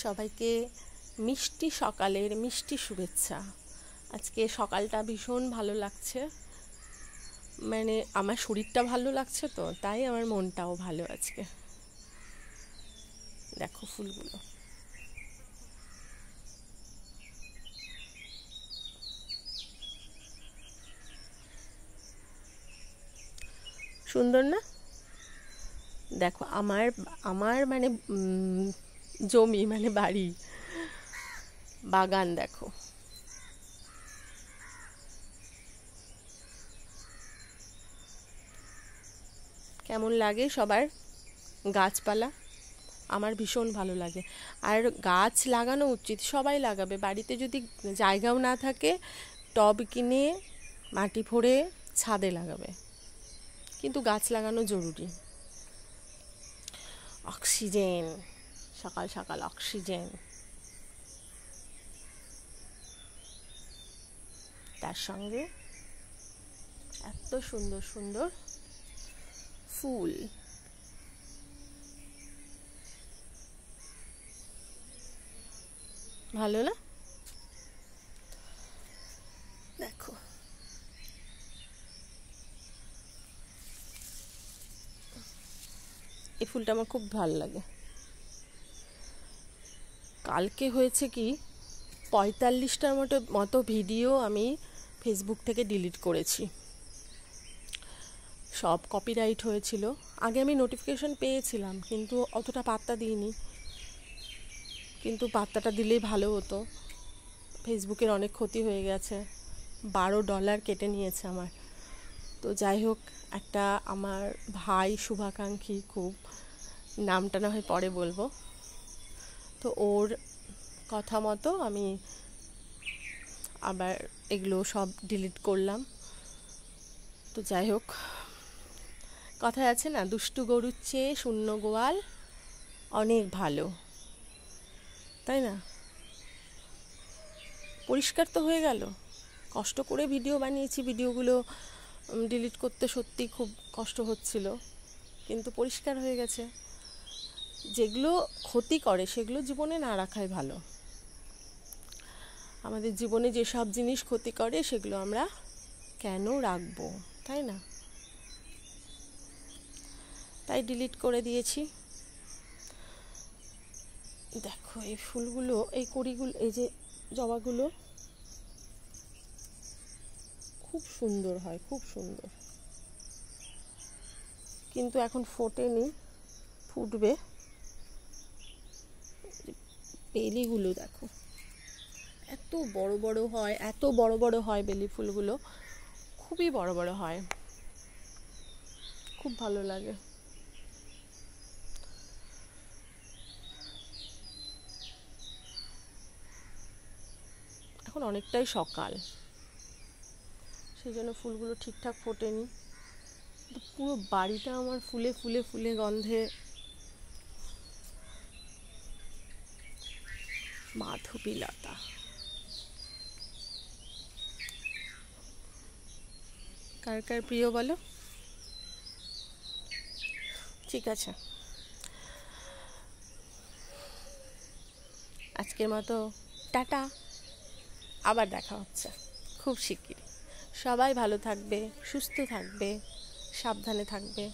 সবাইকে মিষ্টি সকালের মিষ্টি শুভেচ্ছা। আজকে সকালটা ভীষণ ভালো লাগছে, মানে আমার শরীরটা ভালো লাগছে, তো তাই আমার মনটাও ভালো আজকে। দেখো ফুলগুলো সুন্দর না? দেখো আমার আমার মানে জমি, মানে বাড়ি, বাগান দেখো। কেমন লাগে সবার গাছপালা? আমার ভীষণ ভালো লাগে। আর গাছ লাগানো উচিত, সবাই লাগাবে। বাড়িতে যদি জায়গাও না থাকে, টব কিনে মাটি ভরে ছাদে লাগাবে, কিন্তু গাছ লাগানো জরুরি। অক্সিজেন, সকাল সকাল অক্সিজেন, তার সঙ্গে এত সুন্দর সুন্দর ফুল। ভালো না? দেখো এই ফুলটা আমার খুব ভালো লাগে। কালকে হয়েছে কি, 45টার মতো ভিডিও আমি ফেসবুক থেকে ডিলিট করেছি। সব কপিরাইট হয়েছিল। আগে আমি নোটিফিকেশন পেয়েছিলাম, কিন্তু অতটা পাত্তা দিইনি। কিন্তু পাত্তাটা দিলেই ভালো হতো। ফেসবুকের অনেক ক্ষতি হয়ে গেছে, $12 কেটে নিয়েছে আমার। তো যাই হোক, একটা আমার ভাই শুভাকাঙ্ক্ষী, খুব, নামটা না হয় পরে বলবো, তো ওর কথা মতো আমি আবার এগুলো সব ডিলিট করলাম। তো যাই হোক, কথায় আছে না, দুষ্টু গরুর চেয়ে শূন্য গোয়াল অনেক ভালো, তাই না? পরিষ্কার তো হয়ে গেল। কষ্ট করে ভিডিও বানিয়েছি, ভিডিওগুলো ডিলিট করতে সত্যি খুব কষ্ট হচ্ছিল, কিন্তু পরিষ্কার হয়ে গেছে। যেগুলো ক্ষতি করে সেগুলো জীবনে না রাখাই ভালো। আমাদের জীবনে যেসব জিনিস ক্ষতি করে সেগুলো আমরা কেন রাখবো, তাই না? তাই ডিলিট করে দিয়েছি। দেখো এই ফুলগুলো, এই কড়িগুলো, এই যে জবাগুলো খুব সুন্দর হয়, খুব সুন্দর, কিন্তু এখন ফোটেনি, ফুটবে। বেলিগুলো দেখো এত বড় বড় হয়, এত বড় বড় হয় বেলি ফুলগুলো, খুবই বড় বড় হয়, খুব ভালো লাগে। এখন অনেকটাই সকাল, সেই জন্য ফুলগুলো ঠিকঠাক ফোটেনি। পুরো বাড়িটা আমার ফুলে ফুলে ফুলে গন্ধে। মাধবীলতা, কার কার প্রিয় বলো? ঠিক আছে, আজকের মতো টাটা, আবার দেখা হচ্ছে খুব শিগগিরই। সবাই ভালো থাকবে, সুস্থ থাকবে, সাবধানে থাকবে।